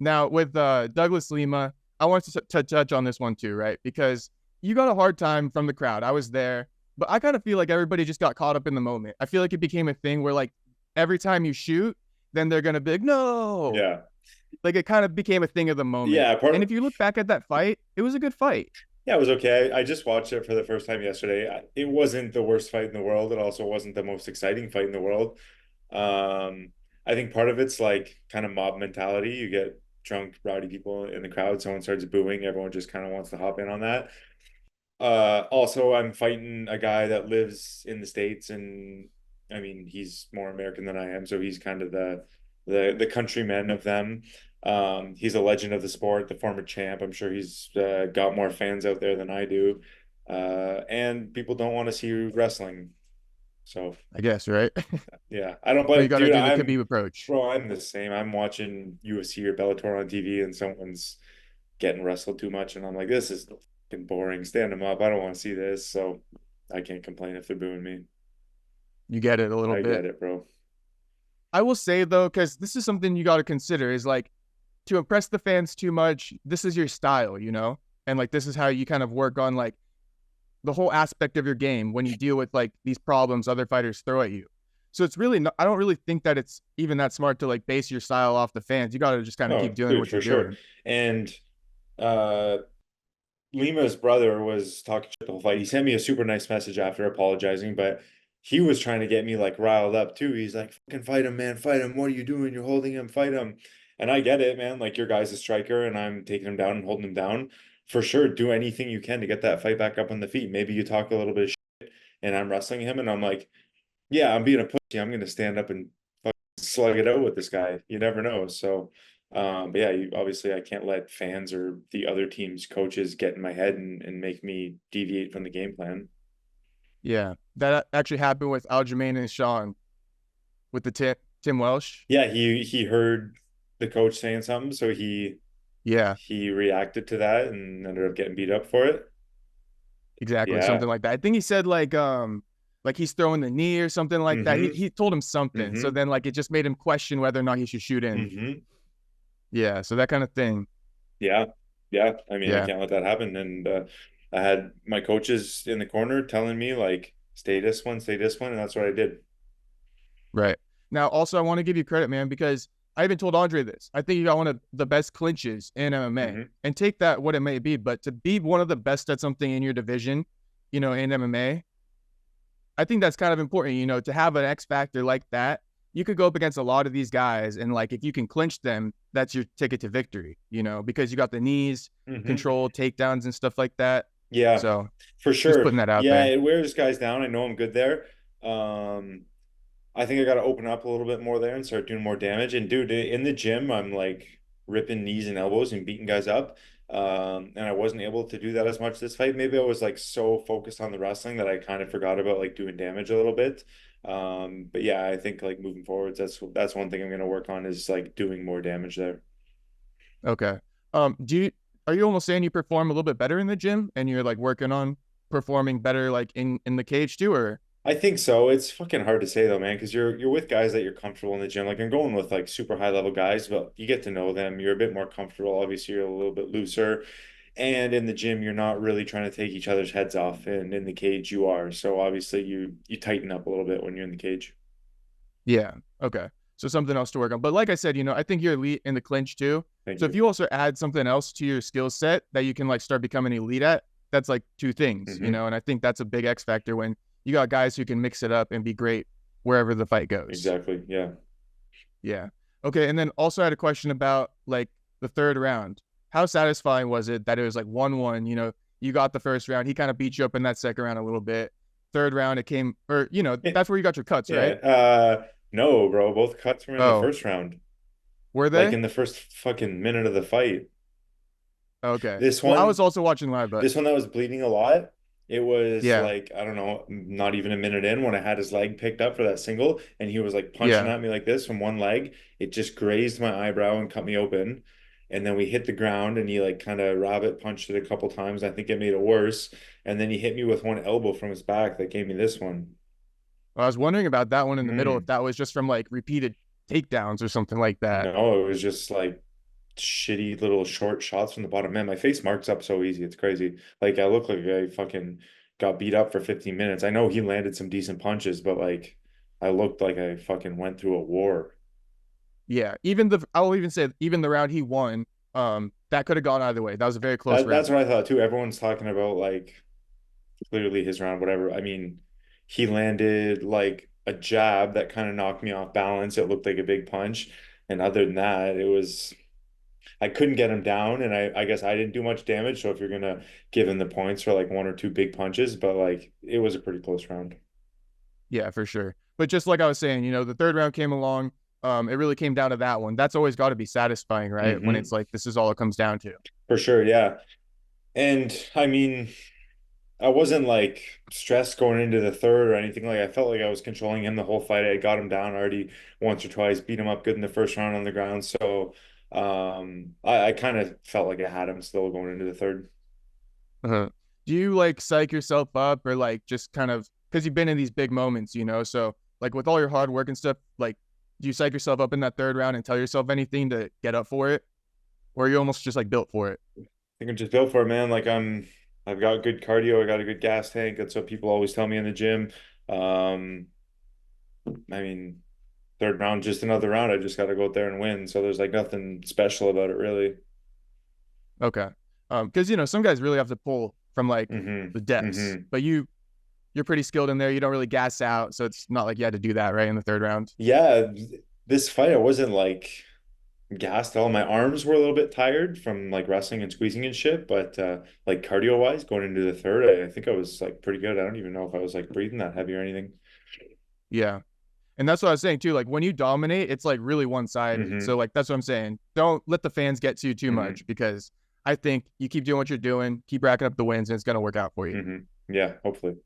Now with Douglas Lima, I want to touch on this one too, right? Because you got a hard time from the crowd. I was there, but I kind of feel like everybody just got caught up in the moment. I feel like it became a thing where like every time you shoot, then they're gonna be like, no. Yeah. Like it kind of became a thing of the moment. Yeah, And if you look back at that fight, it was a good fight. yeah, it was okay. I just watched it for the first time yesterday. It wasn't the worst fight in the world. It also wasn't the most exciting fight in the world. Um, I think part of it's like kind of mob mentality. You get drunk, rowdy people in the crowd, someone starts booing, everyone just kind of wants to hop in on that. Also, I'm fighting a guy that lives in the States, and I mean, he's more American than I am, so he's kind of the countryman of them. He's a legend of the sport, the former champ. I'm sure he's got more fans out there than I do. And people don't want to see wrestling. So I guess, right? yeah, I don't So you blame, got to dude. do the Khabib approach. I'm the same. I'm watching UFC or Bellator on TV, and someone's getting wrestled too much, and I'm like, this is fucking boring. Stand them up. I don't want to see this. So I can't complain if they're booing me. You get it a little I bit. get it, bro. I will say though, because this is something you got to consider is like to impress the fans too much. This is your style, and like this is how you kind of work on like the whole aspect of your game when you deal with like these problems other fighters throw at you. So it's really not, I don't really think that it's even that smart to like base your style off the fans. You got to just kind of keep Oh, doing dude, what for you're sure. doing. And uh Lima's brother was talking shit the whole fight. He sent me a super nice message after apologizing, but he was trying to get me like riled up too. He's like, fucking fight him, man, fight him. What are you doing? You're holding him, fight him. And I get it, man. Like your guy's a striker and I'm taking him down and holding him down. For sure, do anything you can to get that fight back up on the feet. Maybe you talk a little bit of shit and I'm wrestling him and I'm like, yeah, I'm being a pussy. I'm gonna stand up and fucking slug it out with this guy. You never know. So but yeah, obviously I can't let fans or the other team's coaches get in my head and make me deviate from the game plan. Yeah, that actually happened with Aljamain and Sean with the Tim Welsh. Yeah, he heard the coach saying something, so Yeah, he reacted to that and ended up getting beat up for it. exactly, Yeah. something like that. I think he said like he's throwing the knee or something like that. He Mm-hmm. he told him something, so Mm-hmm. then like it just made him question whether or not he should shoot in. Mm-hmm. Yeah, so that kind of thing. Yeah. Yeah. I mean, I Yeah, can't let that happen. And I had my coaches in the corner telling me like, stay this one, and that's what I did. right. Now, also, I want to give you credit, man, because I even told Andre this. I think you got one of the best clinches in MMA, Mm-hmm. and take that what it may be, but to be one of the best at something in your division, in MMA, I think that's kind of important, to have an X factor like that. You could go up against a lot of these guys, and like if you can clinch them, that's your ticket to victory, because you got the knees, Mm-hmm. control, takedowns, and stuff like that. Yeah, So for just sure. putting that out Yeah, there. it wears guys down. I know I'm good there. Um, I think I got to open up a little bit more there and start doing more damage. And dude, in the gym, I'm like ripping knees and elbows and beating guys up. And I wasn't able to do that as much this fight. Maybe I was like so focused on the wrestling that I kind of forgot about like doing damage a little bit. But yeah, I think like moving forwards, that's one thing I'm gonna work on is like doing more damage there. Okay. Do you are you almost saying you perform a little bit better in the gym and you're like working on performing better like in the cage too, or I think so. It's fucking hard to say though, man, because you're with guys that you're comfortable in the gym. Like I'm going with like super high level guys, but you get to know them. You're a bit more comfortable. Obviously, you're a little bit looser. And in the gym, you're not really trying to take each other's heads off. And in the cage, you are. So obviously, you tighten up a little bit when you're in the cage. yeah. Okay. So something else to work on. But like I said, I think you're elite in the clinch too. Thank So if you. you also add something else to your skill set that you can like start becoming elite at, that's like two things, Hmm. and I think that's a big X factor when you got guys who can mix it up and be great wherever the fight goes. Exactly. Yeah. Yeah. Okay. And then also I had a question about like the third round. How satisfying was it that it was like 1-1? You got the first round. He kind of beat you up in that second round a little bit. Third round, it came, or, Yeah. that's where you got your cuts, Yeah. right? No, bro. Both cuts were in the Oh, first round. were Like they? in the first fucking minute of the fight. Okay. This Well, I was one, also watching live, but This one that was bleeding a lot, it was yeah. like, I don't know, not even a minute in when I had his leg picked up for that single and he was like punching Yeah. at me like this from one leg. It just grazed my eyebrow and cut me open. And then we hit the ground and he like kind of rabbit punched it a couple times. I think it made it worse. And then he hit me with one elbow from his back that gave me this one. Well, I was wondering about that one in the middle, if Mm. that was just from like repeated takedowns or something like that. No, it was just like shitty little short shots from the bottom. Man, my face marks up so easy. It's crazy. Like I look like I fucking got beat up for 15 minutes. I know he landed some decent punches, but like I looked like I fucking went through a war. Yeah, even the I'll even say even the round he won, that could have gone either way. That was a very close That's round. what I thought too. Everyone's talking about like clearly his round, whatever. I mean, he landed like a jab that kind of knocked me off balance. It looked like a big punch. And other than that, it was I couldn't get him down, and I guess I didn't do much damage. So if you're gonna give him the points for like one or two big punches, but like it was a pretty close round. Yeah, for sure. But just like I was saying, the third round came along. It really came down to that one. That's always got to be satisfying, right? When it's Hmm. like this is all it comes down to. For sure, yeah. And I mean, I wasn't like stressed going into the third or anything. Like I felt like I was controlling him the whole fight. I got him down already once or twice, beat him up good in the first round on the ground. So I kind of felt like I had him still going into the third. Uh-huh. Do you like psych yourself up or like just kind of because you've been in these big moments, So like with all your hard work and stuff, like do you psych yourself up in that third round and tell yourself anything to get up for it? Or are you almost just like built for it? Think I'm just built for it, man. I've got good cardio. I got a good gas tank. That's what people always tell me in the gym. Um, I mean, third round, just another round. I just got to go out there and win. So there's like nothing special about it, really. Okay. Because some guys really have to pull from like Hmm. the depths, Hmm. but you're pretty skilled in there. You don't really gas out, so it's not like you had to do that right in the third round. Yeah, this fight, I wasn't like gassed at all. My arms were a little bit tired from like wrestling and squeezing and shit, but like cardio wise, going into the third, I think I was like pretty good. I don't even know if I was like breathing that heavy or anything. Yeah. And that's what I was saying too. Like when you dominate, it's like really one sided. So Hmm. like that's what I'm saying. Don't let the fans get to you too Hmm. much because I think you keep doing what you're doing, keep racking up the wins, and it's gonna work out for you. Hmm. Yeah, hopefully.